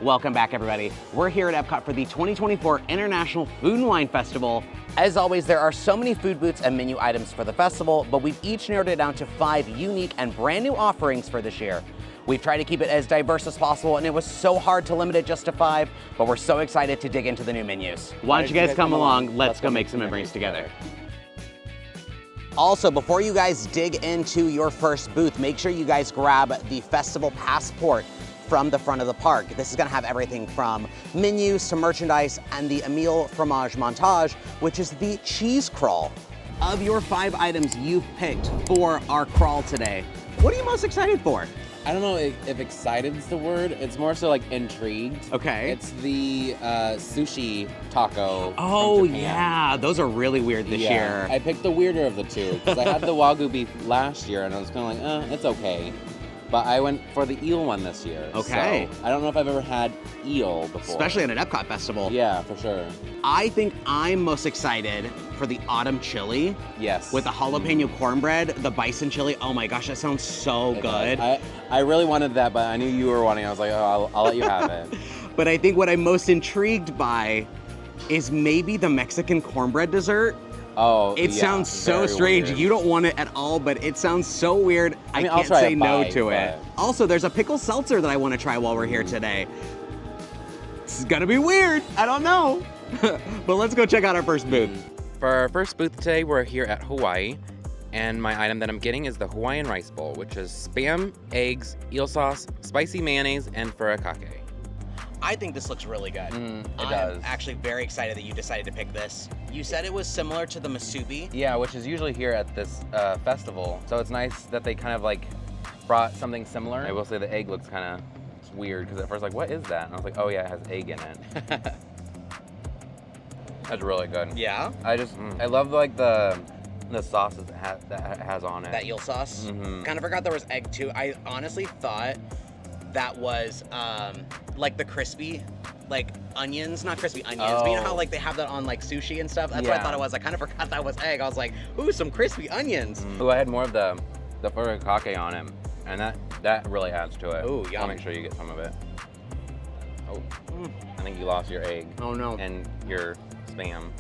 Welcome back, everybody. We're here at EPCOT for the 2024 International Food and Wine Festival. As always, there are so many food booths and menu items for the festival, but we've each narrowed it down to 5 unique and brand new offerings for this year. We've tried to keep it as diverse as possible, and it was so hard to limit it just to 5, but we're so excited to dig into the new menus. Why don't you guys come along? Let's go make some memories together. Also, before you guys dig into your first booth, make sure you guys grab the festival passport from the front of the park. This is gonna have everything from menus to merchandise and the Emile Fromage Montage, which is the cheese crawl. Of your 5 items you've picked for our crawl today, what are you most excited for? I don't know if excited is the word. It's more so like intrigued. Okay. It's the sushi taco. Oh from Japan. yeah, those are really weird this year. I picked the weirder of the two because I had the Wagyu beef last year and I was kind of like, it's okay. But I went for the eel one this year. Okay. So I don't know if I've ever had eel before. Especially at an EPCOT festival. Yeah, for sure. I think I'm most excited for the autumn chili. Yes. With the jalapeno cornbread, the bison chili. Oh my gosh, that sounds so good. I really wanted that, but I knew you were wanting. I was like, oh, I'll let you have it. But I think what I'm most intrigued by is maybe the Mexican cornbread dessert. Oh, it sounds so strange. Weird. You don't want it at all, but it sounds so weird. I mean, can't I'll say no to but... it. Also, there's a pickle seltzer that I want to try while we're here today. This is gonna be weird. I don't know. But let's go check out our first booth. For our first booth today, we're here at Hawaii, and my item that I'm getting is the Hawaiian rice bowl, which is spam, eggs, eel sauce, spicy mayonnaise, and furikake. I think this looks really good. does. I'm actually very excited that you decided to pick this. You said it was similar to the musubi. Yeah, which is usually here at this festival, so it's nice that they kind of like brought something similar. I will say the egg looks kind of weird, because at first like, what is that? And I was like, oh yeah, it has egg in it. That's really good. Yeah? I love like the sauces that it has on it. That eel sauce. Mm-hmm. Kind of forgot there was egg too. I honestly thought that was like the crispy, like onions, not crispy onions, but you know how like they have that on like sushi and stuff? That's what I thought it was. I kind of forgot that was egg. I was like, ooh, some crispy onions. Ooh, I had more of the furikake on it, and that really adds to it. Ooh, yum. I'll make sure you get some of it. Oh, I think you lost your egg. Oh no. And your spam.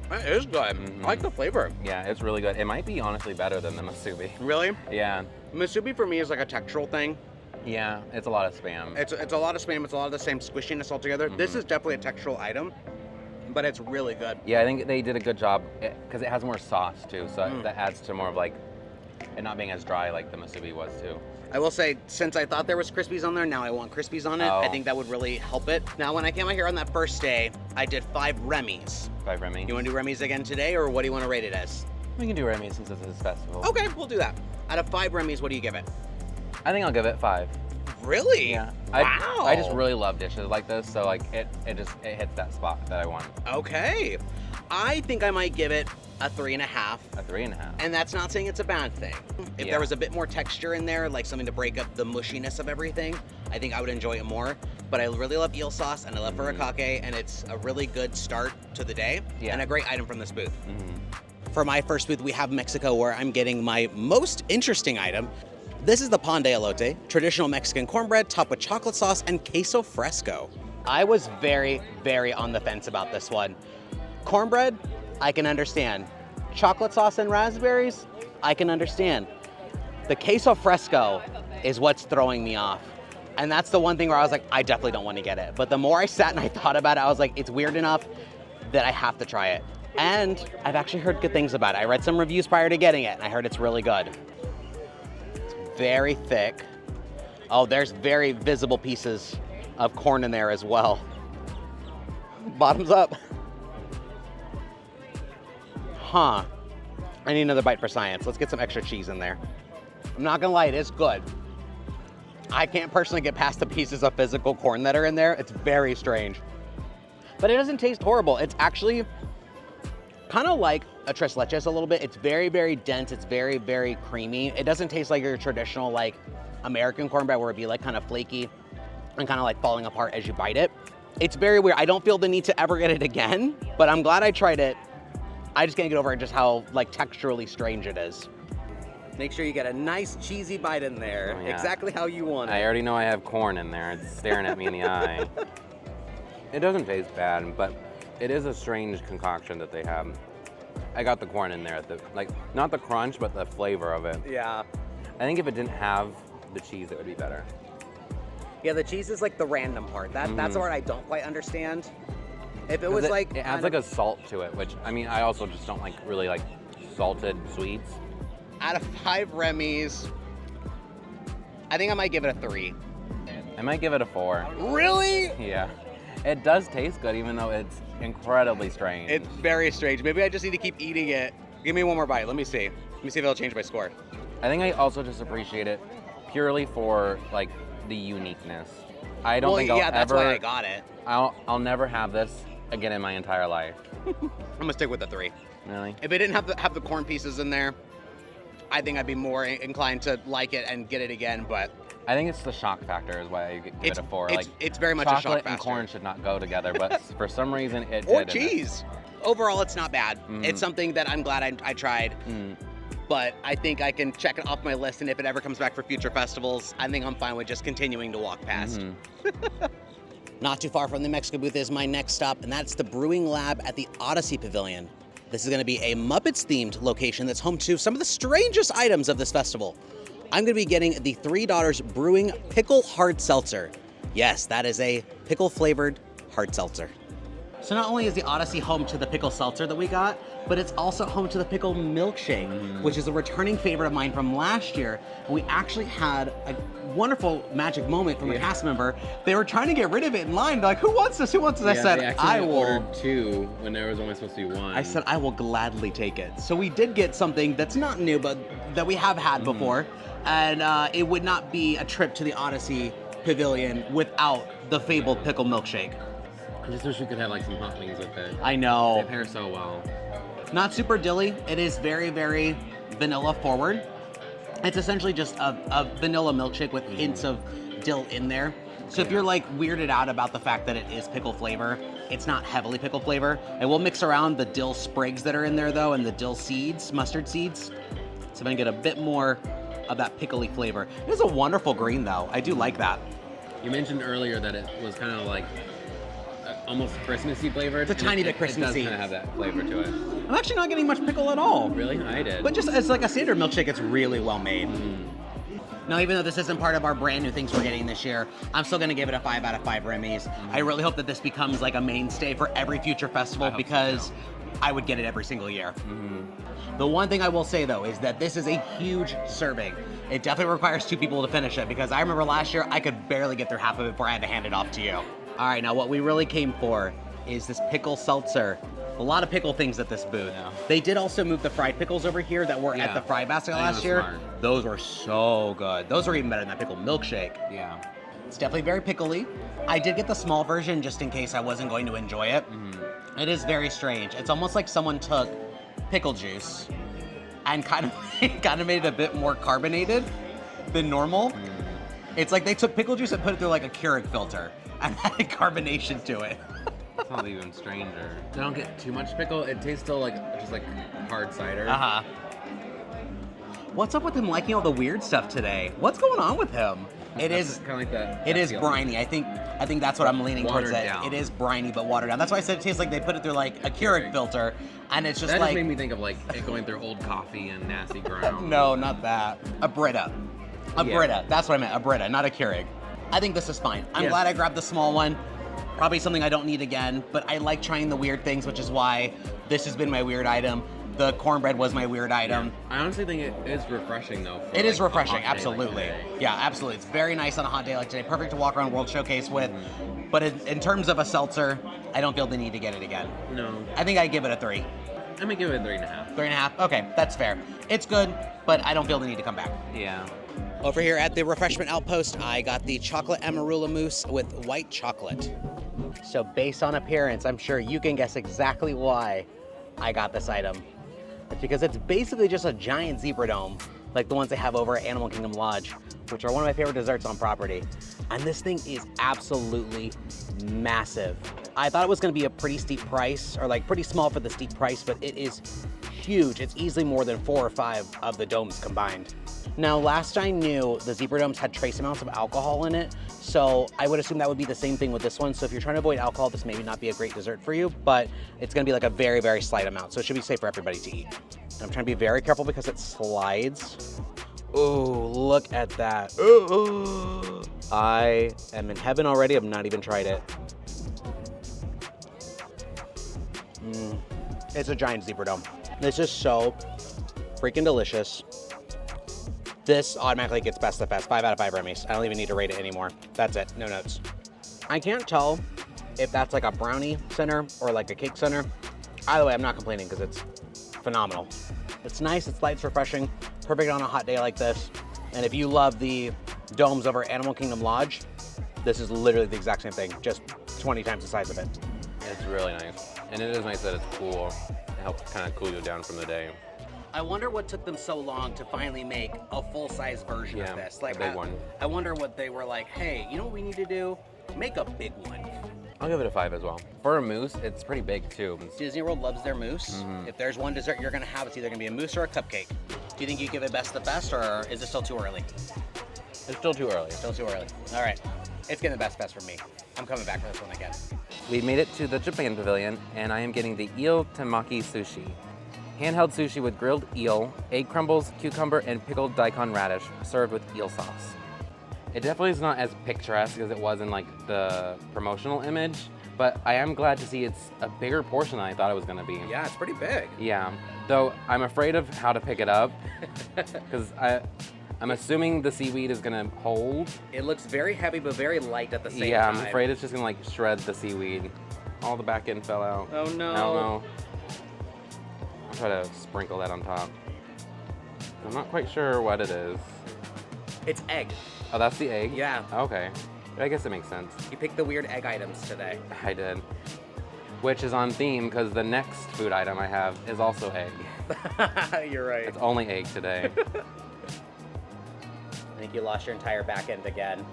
That is good. I like the flavor. Yeah, it's really good. It might be honestly better than the musubi. Really? Yeah. Musubi for me is like a textural thing. Yeah, it's a lot of spam. It's a lot of spam. It's a lot of the same squishiness altogether. This is definitely a textural item, but it's really good. Yeah, I think they did a good job because it has more sauce too, so that adds to more of like it not being as dry like the musubi was too. I will say, since I thought there was Crispies on there, now I want Crispies on it. I think that would really help it. Now, when I came out here on that first day, I did 5 Remy's. 5 Remy. You want to do Remy's again today, or what do you want to rate it as? We can do Remy since it's this festival. Okay, we'll do that. Out of 5 Remy's, what do you give it? I think I'll give it 5. Really? Yeah. Wow. I just really love dishes like this, so like it hits that spot that I want. Okay. I think I might give it a 3.5. A 3.5. And that's not saying it's a bad thing. If there was a bit more texture in there, like something to break up the mushiness of everything, I think I would enjoy it more. But I really love eel sauce and I love furikake, and it's a really good start to the day and a great item from this booth. For my first booth, we have Mexico, where I'm getting my most interesting item. This is the pan de elote, traditional Mexican cornbread topped with chocolate sauce and queso fresco. I was very, very on the fence about this one. Cornbread, I can understand. Chocolate sauce and raspberries, I can understand. The queso fresco is what's throwing me off. And that's the one thing where I was like, I definitely don't want to get it. But the more I sat and I thought about it, I was like, it's weird enough that I have to try it. And I've actually heard good things about it. I read some reviews prior to getting it, and I heard it's really good. It's very thick. Oh, there's very visible pieces of corn in there as well. Bottoms up. Huh. I need another bite for science. Let's get some extra cheese in there. I'm not gonna lie, it is good. I can't personally get past the pieces of physical corn that are in there. It's very strange. But it doesn't taste horrible. It's actually kind of like a tres leches a little bit. It's very, very dense. It's very, very creamy. It doesn't taste like your traditional like American cornbread where it'd be like kind of flaky and kind of like falling apart as you bite it. It's very weird. I don't feel the need to ever get it again, but I'm glad I tried it. I just can't get over just how like texturally strange it is. Make sure you get a nice cheesy bite in there, Oh, yeah. exactly how you want it. I already know I have corn in there. It's staring at me in the eye. It doesn't taste bad, but it is a strange concoction that they have. I got the corn in there, like not the crunch, but the flavor of it. Yeah. I think if it didn't have the cheese, it would be better. Yeah, the cheese is like the random part. That's the part I don't quite understand. If it was like... It adds like a salt to it, which, I mean, I also just don't like really like salted sweets. Out of 5 Remy's, I think I might give it a 3. I might give it a 4. Really? Yeah. It does taste good, even though it's incredibly strange. It's very strange. Maybe I just need to keep eating it. Give me one more bite. Let me see. Let me see if it'll change my score. I think I also just appreciate it purely for like the uniqueness. I don't think I'll that's ever. why I got it. I'll never have this again in my entire life. I'm gonna stick with the 3. Really? If it didn't have the corn pieces in there, I think I'd be more inclined to like it and get it again. But I think it's the shock factor is why I give it a 4. It's very much a shock chocolate factor. and corn should not go together, but for some reason it Or did. in this. cheese. Overall, it's not bad. Mm. It's something that I'm glad I tried. Mm. But I think I can check it off my list, and if it ever comes back for future festivals, I think I'm fine with just continuing to walk past. Mhm. Not too far from the Mexican booth is my next stop, and that's the Brewing Lab at the Odyssey Pavilion. This is going to be a Muppets-themed location that's home to some of the strangest items of this festival. I'm going to be getting the Three Daughters Brewing Pickle Hard Seltzer. Yes, that is a pickle-flavored hard seltzer. So not only is the Odyssey home to the pickle seltzer that we got, but it's also home to the pickle milkshake, which is a returning favorite of mine from last year. And we actually had a wonderful magic moment from a cast member. They were trying to get rid of it in line. They're like, who wants this? Who wants this? I said, I will. ordered 2 when there was only supposed to be 1. I said, I will gladly take it. So we did get something that's not new, but that we have had before. And it would not be a trip to the Odyssey Pavilion without the fabled pickle milkshake. I just wish we could have like some hot wings with it. I know. They pair so well. Not super dilly. It is very, very vanilla forward. It's essentially just a vanilla milkshake with hints of dill in there. So if you're like weirded out about the fact that it is pickle flavor, it's not heavily pickle flavor. And we'll mix around the dill sprigs that are in there though, and the dill seeds, mustard seeds. So I'm gonna get a bit more of that pickly flavor. It is a wonderful green though. I do like that. You mentioned earlier that it was kind of like almost Christmassy flavored. It's a tiny bit It Christmassy. does kind of have that flavor to it. I'm actually not getting much pickle at all. Really? I did. But just as like a standard milkshake, it's really well made. Now, even though this isn't part of our brand new things we're getting this year, I'm still gonna give it a 5 out of 5 Remy's. I really hope that this becomes like a mainstay for every future festival because I would get it every single year. The one thing I will say though is that this is a huge serving. It definitely requires 2 people to finish it because I remember last year I could barely get through half of it before I had to hand it off to you. All right, now what we really came for is this pickle seltzer. A lot of pickle things at this booth. Yeah. They did also move the fried pickles over here that were at the fry basket I think last that's year. smart. Those were so good. Those are even better than that pickle milkshake. Yeah. It's definitely very pickly. I did get the small version just in case I wasn't going to enjoy it. It is very strange. It's almost like someone took pickle juice and kind of made it a bit more carbonated than normal. It's like they took pickle juice and put it through like a Keurig filter and added carbonation to it. It's not even stranger. I don't get too much pickle. It tastes still like just like hard cider. What's up with him liking all the weird stuff today? What's going on with him? It is kind of like that. It is briny. I think that's what I'm leaning towards. Watered That down. it is briny but watered down. That's why I said it tastes like they put it through like a Keurig filter, and it's just That like just made me think of like it going through old coffee and nasty ground. no, not that. A Brita. A Yeah. Brita. That's what I meant. A Brita, not a Keurig. I think this is fine. I'm Yeah. glad I grabbed the small one. Probably something I don't need again, but I like trying the weird things, which is why this has been my weird item. The cornbread was my weird item. I honestly think it is refreshing though. for, It is like, a hot refreshing, day like absolutely. today. Yeah, absolutely. It's very nice on a hot day like today. Perfect to walk around World Showcase with. But in terms of a seltzer, I don't feel the need to get it again. No, I think I give it a 3. I'm gonna give it a 3.5. 3.5? Okay, that's fair. It's good, but I don't feel the need to come back. Yeah. Over here at the refreshment outpost, I got the chocolate amarula mousse with white chocolate. So based on appearance, I'm sure you can guess exactly why I got this item. It's because it's basically just a giant zebra dome, like the ones they have over at Animal Kingdom Lodge, which are one of my favorite desserts on property. And this thing is absolutely massive. I thought it was gonna be a pretty steep price, or like pretty small for the steep price, but it is huge. It's easily more than 4 or 5 of the domes combined. Now, last I knew, the zebra domes had trace amounts of alcohol in it, so I would assume that would be the same thing with this one. So if you're trying to avoid alcohol, this may not be a great dessert for you, but it's gonna be like a very, very slight amount, so it should be safe for everybody to eat. I'm trying to be very careful because it slides. Oh, look at that. Ooh. I am in heaven already. I've not even tried it. It's a giant zebra dome. This is so freaking delicious. This automatically gets best of best. 5 out of 5 Remy's. I don't even need to rate it anymore. That's it. No notes. I can't tell if that's like a brownie center or like a cake center. Either way, I'm not complaining because it's phenomenal. It's nice, it's light, it's refreshing, perfect on a hot day like this. And if you love the domes over Animal Kingdom Lodge, this is literally the exact same thing, just 20 times the size of it. It's really nice. And it is nice that it's cool. It helps kind of cool you down from the day. I wonder what took them so long to finally make a full-size version of this. Like a big one. I wonder what they were like, hey, you know what we need to do? Make a big one. I'll give it a 5 as well. For a mousse, it's pretty big too. Disney World loves their mousse. If there's one dessert you're gonna have, it's either gonna be a mousse or a cupcake. Do you think you give it best the best, or is it still too early? It's still too early. Still too early. All right, it's getting the best for me. I'm coming back for this one again. We made it to the Japan Pavilion, and I am getting the eel temaki sushi. Handheld sushi with grilled eel, egg crumbles, cucumber, and pickled daikon radish, served with eel sauce. It definitely is not as picturesque as it was in like the promotional image, but I am glad to see it's a bigger portion than I thought it was gonna be. Yeah, it's pretty big. Yeah, though I'm afraid of how to pick it up, because I'm assuming the seaweed is gonna hold. It looks very heavy, but very light at the same time. Yeah, I'm afraid it's just gonna like shred the seaweed. All the back end fell out. Oh no. I don't know. I'll try to sprinkle that on top. I'm not quite sure what it is. It's egg. Oh, that's the egg? Yeah. Okay. I guess it makes sense. You picked the weird egg items today. I did. Which is on theme because the next food item I have is also egg. You're right. It's only egg today. I think you lost your entire back end again.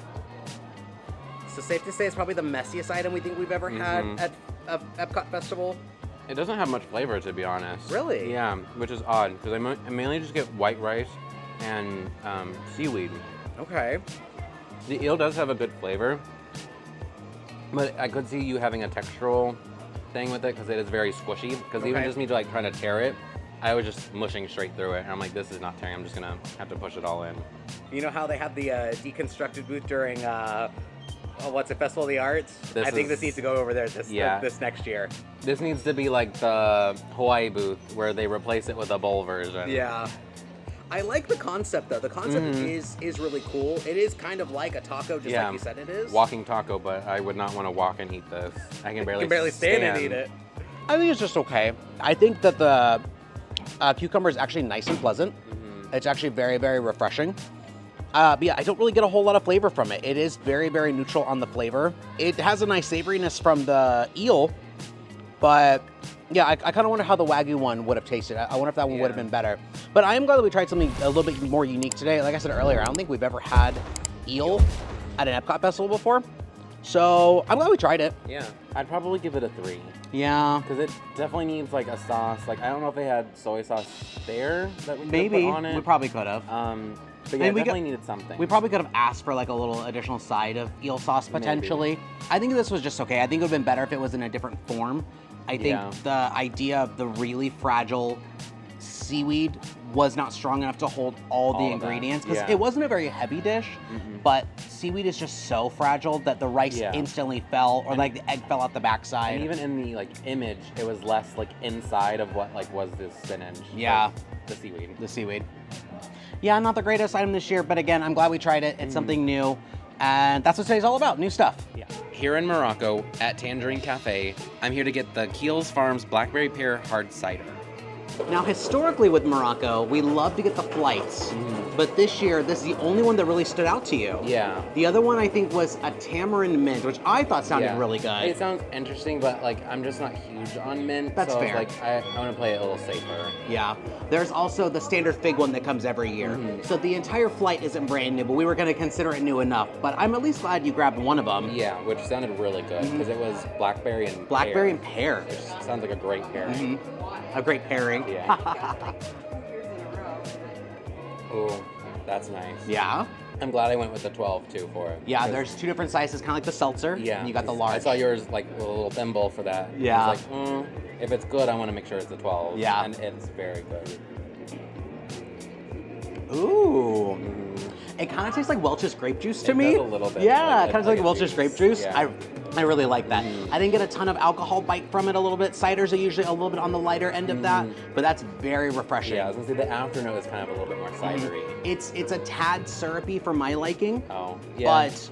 So safe to say it's probably the messiest item we think we've ever had at Epcot Festival. It doesn't have much flavor, to be honest. Really? Yeah, which is odd because I mainly just get white rice and seaweed. Okay. The eel does have a good flavor, but I could see you having a textural thing with it because it is very squishy. Because even just me like trying to tear it, I was just mushing straight through it, and I'm like, this is not tearing. I'm just gonna have to push it all in. You know how they have the deconstructed booth during what's it, Festival of the Arts? I think this needs to go over there this next year. This needs to be like the Hawaii booth where they replace it with a bowl version. Yeah. I like the concept though. The concept is really cool. It is kind of like a taco, just like you said it is. Walking taco, but I would not want to walk and eat this. I can barely, stand and eat it. I think it's just okay. I think that the cucumber is actually nice and pleasant. It's actually very, very refreshing. But yeah, I don't really get a whole lot of flavor from it. It is very, very neutral on the flavor. It has a nice savoriness from the eel, but yeah, I kind of wonder how the Wagyu one would have tasted. I wonder if that one would have been better. But I am glad that we tried something a little bit more unique today. Like I said earlier, I don't think we've ever had eel at an Epcot Festival before. So I'm glad we tried it. Yeah, I'd probably give it a 3. Yeah. Because it definitely needs like a sauce. Like, I don't know if they had soy sauce there that we could put on it. We probably could have. But yeah, we definitely needed something. We probably could have asked for like a little additional side of eel sauce potentially. Maybe. I think this was just okay. I think it would have been better if it was in a different form. I think the idea of the really fragile seaweed was not strong enough to hold all the ingredients because it wasn't a very heavy dish, but seaweed is just so fragile that the rice instantly fell, or like the egg fell out the backside. And even in the like image, it was less like inside of what like was this spinach. Yeah. Like, the seaweed. The seaweed. Yeah, not the greatest item this year, but again, I'm glad we tried it. It's something new, and that's what today's all about, new stuff. Yeah. Here in Morocco at Tangerine Cafe, I'm here to get the Keels Farms Blackberry Pear Hard Cider. Now, historically with Morocco, we love to get the flights, but this year, this is the only one that really stood out to you. Yeah. The other one I think was a tamarind mint, which I thought sounded Yeah. really good. It sounds interesting, but like I'm just not huge on mint. That's so fair. I was like, I want to play it a little safer. Yeah. There's also the standard fig one that comes every year. Mm-hmm. So the entire flight isn't brand new, but we were going to consider it new enough. But I'm at least glad you grabbed one of them. Yeah, which sounded really good because it was blackberry and Blackberry pear, and pear. which sounds like a great pairing. A great pairing. Yeah. Ooh, that's nice. Yeah. I'm glad I went with the 12 too for it. Yeah, 'cause- there's two different sizes, kind of like the seltzer. Yeah. And you got the 'cause large. I saw yours like a little thimble for that. Yeah. I was like, if it's good, I want to make sure it's a 12. Yeah. And it's very good. Ooh. It kind of tastes like Welch's grape juice to It me. does a little bit, Yeah, like it kind of like like a Welch's juice. grape juice. Yeah. I really like that. I didn't get a ton of alcohol bite from it a little bit. Ciders are usually a little bit on the lighter end of that, but that's very refreshing. Yeah, I was gonna say the afternote is kind of a little bit more cidery. It's a tad syrupy for my liking, Oh, yeah. but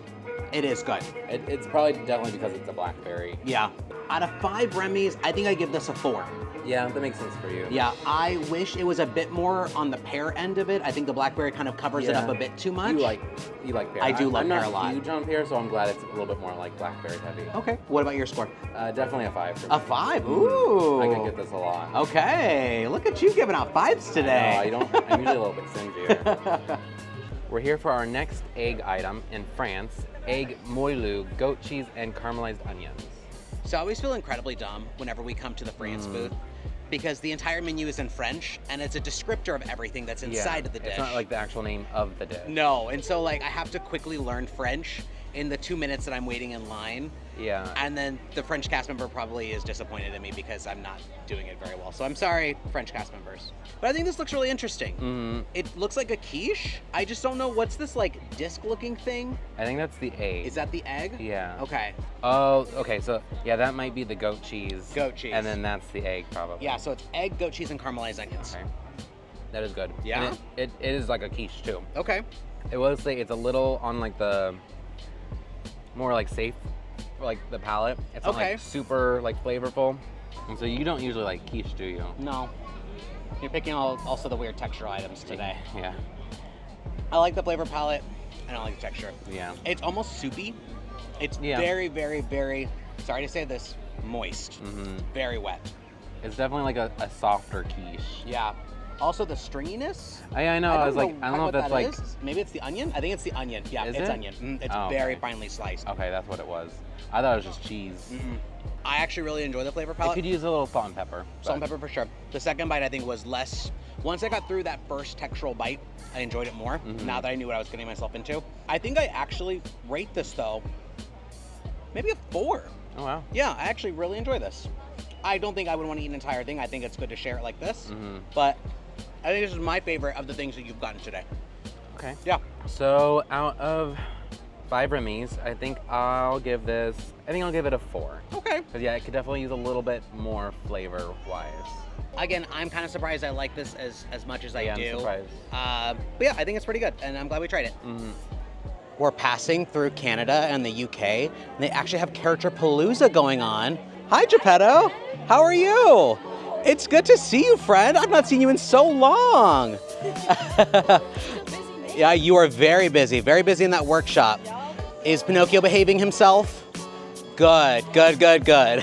it is good. It's probably definitely because it's a blackberry. Yeah. Out of 5 Remy's, I think I give this a 4. Yeah, that makes sense for you. Yeah, I wish it was a bit more on the pear end of it. I think the blackberry kind of covers it Yeah. up a bit too much. You like pear. I do like I'm pear not a lot. huge on pear, so I'm glad it's a little bit more like blackberry heavy. Okay. What about your score? Definitely a 5 for me. A 5. Ooh. I could get this a lot. Okay. Look at you giving out 5s today. I don't. I'm usually a little bit stingier. We're here for our next egg item in France: egg moelleux, goat cheese, and caramelized onions. So I always feel incredibly dumb whenever we come to the France booth because the entire menu is in French and it's a descriptor of everything that's inside of the dish. It's not like the actual name of the dish. No, and so like I have to quickly learn French in the 2 minutes that I'm waiting in line. Yeah. And then the French cast member probably is disappointed in me because I'm not doing it very well. So I'm sorry, French cast members. But I think this looks really interesting. It looks like a quiche. I just don't know, what's this like disc-looking thing? I think that's the egg. Is that the egg? Yeah. Okay. Oh, okay. So yeah, that might be the goat cheese. Goat cheese. And then that's the egg, probably. Yeah, so it's egg, goat cheese, and caramelized onions. Okay. That is good. Yeah? And it is like a quiche too. Okay. I will say it's a little on like the more like safe, like the palate. It's not Okay. like super like flavorful. And so you don't usually like quiche, do you? No. You're picking also the weird texture items today. Yeah. I like the flavor palette. I don't like the texture. Yeah. It's almost soupy. It's Yeah. very, very, very, sorry to say this, moist. Very wet. It's definitely like a softer quiche. Yeah. Also the stringiness. I know. I was like, I don't know what if that's that like. is. Maybe it's the onion. I think it's the onion. Yeah, Is it's it? onion. It's Oh, very okay. finely sliced. Okay, that's what it was. I thought it was just cheese. I actually really enjoy the flavor I palette. could use a little salt and pepper. Salt and but- pepper for sure. The second bite I think was less. Once I got through that first textural bite, I enjoyed it more. Now that I knew what I was getting myself into. I think I actually rate this though, maybe a 4. Oh wow. Yeah, I actually really enjoy this. I don't think I would want to eat an entire thing. I think it's good to share it like this. But I think this is my favorite of the things that you've gotten today. Okay. Yeah. So out of 5 Remy's, I think I'll give it a 4. Okay. Because yeah, it could definitely use a little bit more flavor wise. Again, I'm kind of surprised I like this as much as I Yeah, do. I'm surprised. But yeah, I think it's pretty good, and I'm glad we tried it. We're passing through Canada and the UK, and they actually have Characterpalooza going on. Hi, Geppetto. How are you? It's good to see you, friend. I've not seen you in so long. Yeah, you are very busy in that workshop. Is Pinocchio behaving himself? Good, good, good, good.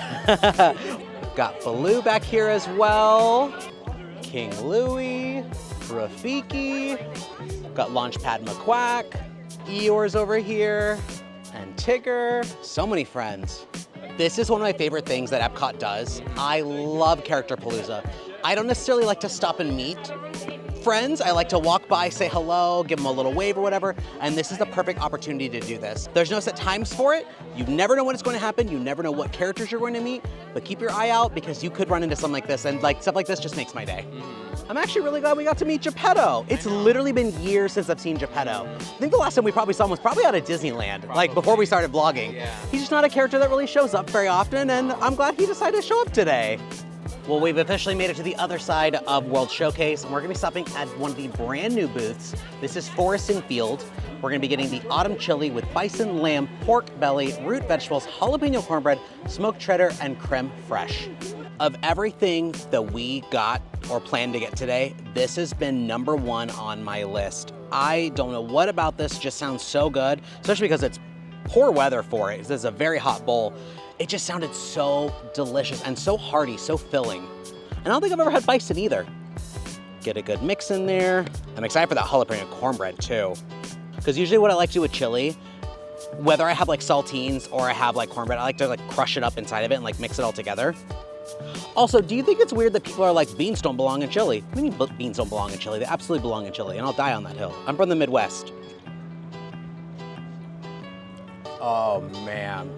Got Baloo back here as well. King Louie, Rafiki. Got Launchpad McQuack. Eeyore's over here. And Tigger. So many friends. This is one of my favorite things that EPCOT does. I love Characterpalooza. I don't necessarily like to stop and meet friends. I like to walk by, say hello, give them a little wave or whatever, and this is the perfect opportunity to do this. There's no set times for it. You never know when it's going to happen. You never know what characters you're going to meet, but keep your eye out because you could run into something like this, and like stuff like this just makes my day. I'm actually really glad we got to meet Geppetto. It's literally been years since I've seen Geppetto. I think the last time we probably saw him was probably out of Disneyland, like before we started vlogging. Yeah. He's just not a character that really shows up very often, and I'm glad he decided to show up today. Well, we've officially made it to the other side of World Showcase, and we're gonna be stopping at one of the brand new booths. This is Forest and Field. We're gonna be getting the autumn chili with bison, lamb, pork belly, root vegetables, jalapeno cornbread, smoked cheddar, and creme fraiche. Of everything that we got or plan to get today, this has been #1 on my list. I don't know what about this just sounds so good, especially because it's poor weather for it. This is a very hot bowl. It just sounded so delicious and so hearty, so filling. And I don't think I've ever had bison either. Get a good mix in there. I'm excited for that jalapeno cornbread too. Because usually what I like to do with chili, whether I have like saltines or I have like cornbread, I like to like crush it up inside of it and like mix it all together. Also, do you think it's weird that people are like, beans don't belong in chili? What do you mean beans don't belong in chili? They absolutely belong in chili, and I'll die on that hill. I'm from the Midwest. Oh man,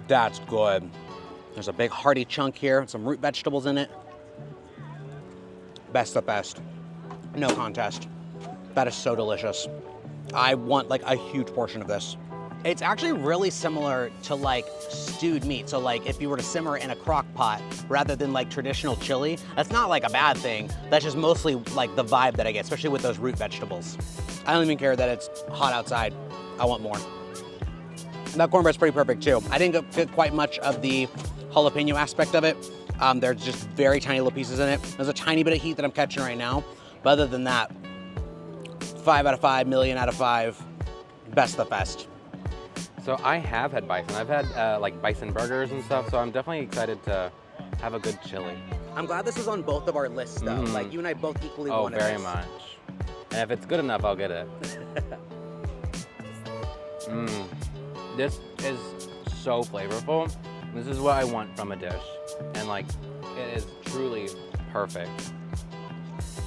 that's good. There's a big hearty chunk here, some root vegetables in it. Best of best. No contest. That is so delicious. I want like a huge portion of this. It's actually really similar to like stewed meat. So like if you were to simmer it in a crock pot rather than like traditional chili, that's not like a bad thing. That's just mostly like the vibe that I get, especially with those root vegetables. I don't even care that it's hot outside. I want more. That cornbread's pretty perfect too. I didn't get quite much of the jalapeno aspect of it. There's just very tiny little pieces in it. There's a tiny bit of heat that I'm catching right now. But other than that, 5 out of 5, million out of 5, best of the best. So I have had bison. I've had like bison burgers and stuff, so I'm definitely excited to have a good chili. I'm glad this is on both of our lists though. Like you and I both equally wanted this. Oh, very much. And if it's good enough, I'll get it. This is so flavorful. This is what I want from a dish. And like, it is truly perfect.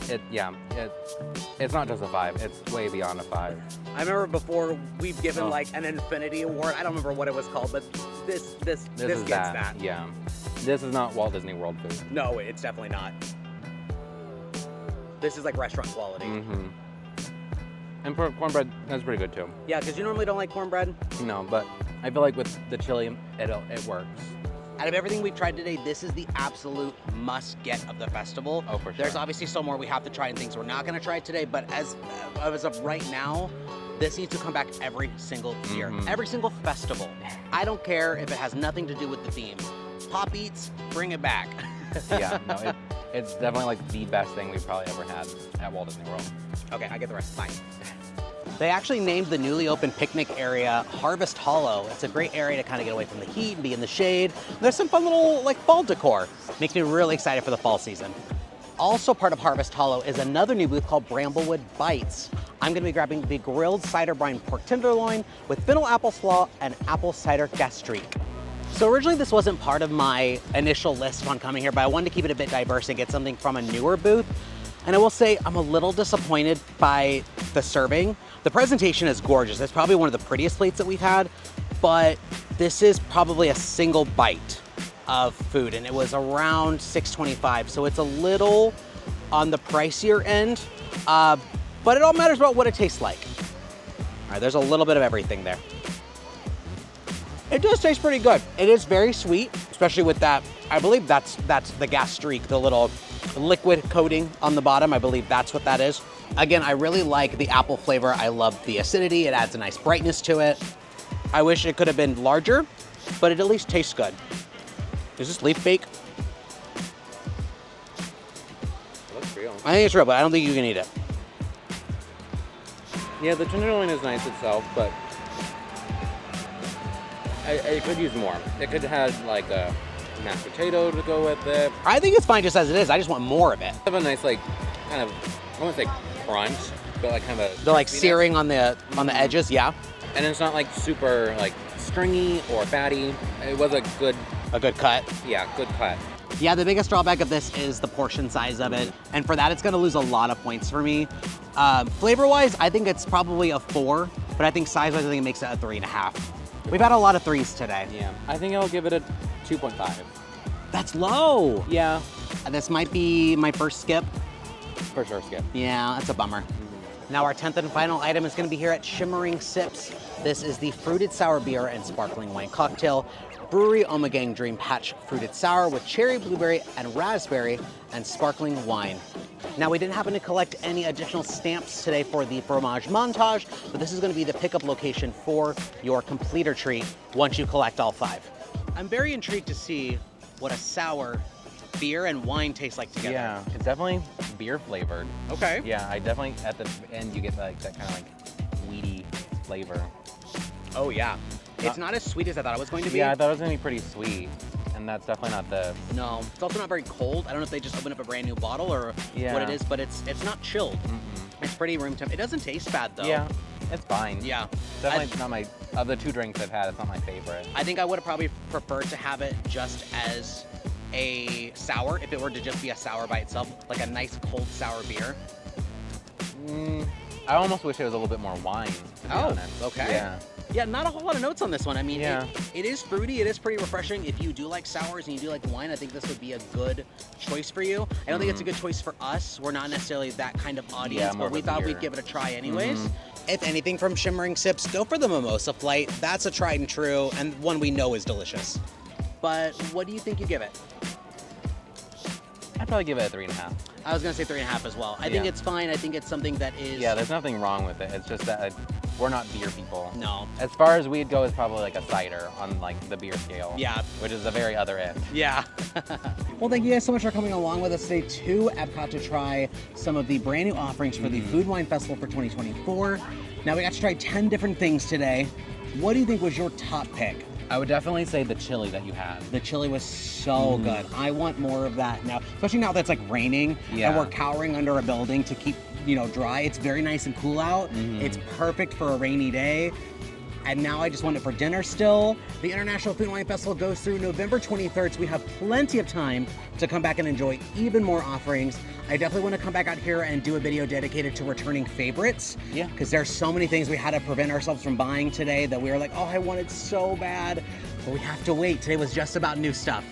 It's not just a 5, it's way beyond a 5. I remember before we've given like an Infinity Award. I don't remember what it was called, but this gets that. Yeah. This is not Walt Disney World food. No, it's definitely not. This is like restaurant quality. And for cornbread, that's pretty good too. Yeah, because you normally don't like cornbread. No, but I feel like with the chili, it works. Out of everything we've tried today, this is the absolute must-get of the festival. Oh, for sure. There's obviously still more we have to try and things we're not going to try today, but as of right now, this needs to come back every single year, every single festival. I don't care if it has nothing to do with the theme. Pop Eats, bring it back. Yeah, no, it's definitely like the best thing we've probably ever had at Walt Disney World. Okay, I get the rest. Fine. They actually named the newly opened picnic area Harvest Hollow. It's a great area to kind of get away from the heat and be in the shade. There's some fun little like fall decor. Makes me really excited for the fall season. Also part of Harvest Hollow is another new booth called Bramblewood Bites. I'm gonna be grabbing the grilled cider brine pork tenderloin with fennel apple slaw and apple cider gastrique. So originally this wasn't part of my initial list on coming here, but I wanted to keep it a bit diverse and get something from a newer booth. And I will say I'm a little disappointed by the serving. The presentation is gorgeous. It's probably one of the prettiest plates that we've had, but this is probably a single bite of food, and it was around $6.25, so it's a little on the pricier end, but it all matters about what it tastes like. All right, there's a little bit of everything there. It does taste pretty good. It is very sweet, especially with that, I believe that's the gastrique, the little liquid coating on the bottom. I believe that's what that is. Again, I really like the apple flavor. I love the acidity. It adds a nice brightness to it. I wish it could have been larger, but it at least tastes good. Is this leaf bake? It looks real. I think it's real, but I don't think you can eat it. Yeah, the tenderloin is nice itself, but I could use more. It could have like a mashed potato to go with it. I think it's fine just as it is. I just want more of it. Have a nice like kind of, I won't say crunch, but like kind of a They're like searing on the edges, yeah. And it's not like super like stringy or fatty. It was a good cut. Yeah, good cut. Yeah, the biggest drawback of this is the portion size of it. And for that, it's gonna lose a lot of points for me. Flavor-wise, I think it's probably a 4, but I think size-wise, I think it makes it a 3.5. We've had a lot of 3s today. Yeah, I think I'll give it a 2.5. That's low. Yeah. This might be my first skip. For sure skip. Yeah, that's a bummer. Now our 10th and final item is gonna be here at Shimmering Sips. This is the fruited sour beer and sparkling wine cocktail. Brewery Omegang Dream Patch Fruited Sour with cherry, blueberry, and raspberry, and sparkling wine. Now, we didn't happen to collect any additional stamps today for the fromage montage, but this is gonna be the pickup location for your completer treat once you collect all 5. I'm very intrigued to see what a sour beer and wine taste like together? Yeah, it's definitely beer flavored. Okay. Yeah, I definitely, at the end, you get like that kind of like weedy flavor. Oh, yeah. It's not as sweet as I thought it was going to be. Yeah, I thought it was gonna be pretty sweet, and that's definitely not the. No, it's also not very cold. I don't know if they just opened up a brand new bottle or what it is, but it's not chilled. It's pretty room temp. It doesn't taste bad though. Yeah, it's fine. Yeah. Definitely not my, of the 2 drinks I've had, it's not my favorite. I think I would have probably preferred to have it just as a sour, if it were to just be a sour by itself, like a nice cold sour beer. I almost wish it was a little bit more wine, to be honest. Okay. Yeah. Yeah, not a whole lot of notes on this one. I mean, Yeah. it is fruity. It is pretty refreshing. If you do like sours and you do like wine, I think this would be a good choice for you. I don't think it's a good choice for us. We're not necessarily that kind of audience, more but we of a thought beer. we'd give it a try anyways. If anything from Shimmering Sips, go for the Mimosa Flight. That's a tried and true, and one we know is delicious. But what do you think you give it? I'd probably give it a 3.5. I was gonna say 3.5 as well. I think Yeah. it's fine. I think it's something that is. Yeah, there's nothing wrong with it. It's just that we're not beer people. No. As far as we'd go, is probably like a cider on like the beer scale. Yeah. Which is the very other end. Yeah. Well, thank you guys so much for coming along with us today to EPCOT to try some of the brand new offerings for the Food Wine Festival for 2024. Now we got to try 10 different things today. What do you think was your top pick? I would definitely say the chili that you had. The chili was so good. I want more of that now, especially now that it's like raining Yeah. and we're cowering under a building to keep, dry. It's very nice and cool out. It's perfect for a rainy day. And now I just want it for dinner still. The International Food and Wine Festival goes through November 23rd, so we have plenty of time to come back and enjoy even more offerings. I definitely want to come back out here and do a video dedicated to returning favorites. Yeah. Because there's so many things we had to prevent ourselves from buying today that we were like, oh, I want it so bad. But we have to wait. Today was just about new stuff.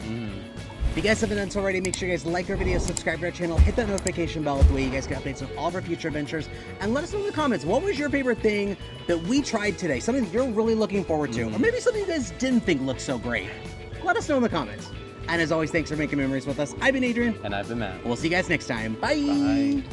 If you guys haven't done so already, make sure you guys like our video, subscribe to our channel, hit that notification bell, the way you guys get updates on all of our future adventures, and let us know in the comments, what was your favorite thing that we tried today? Something that you're really looking forward to, or maybe something you guys didn't think looked so great. Let us know in the comments. And as always, thanks for making memories with us. I've been Adrian. And I've been Matt. We'll see you guys next time. Bye. Bye.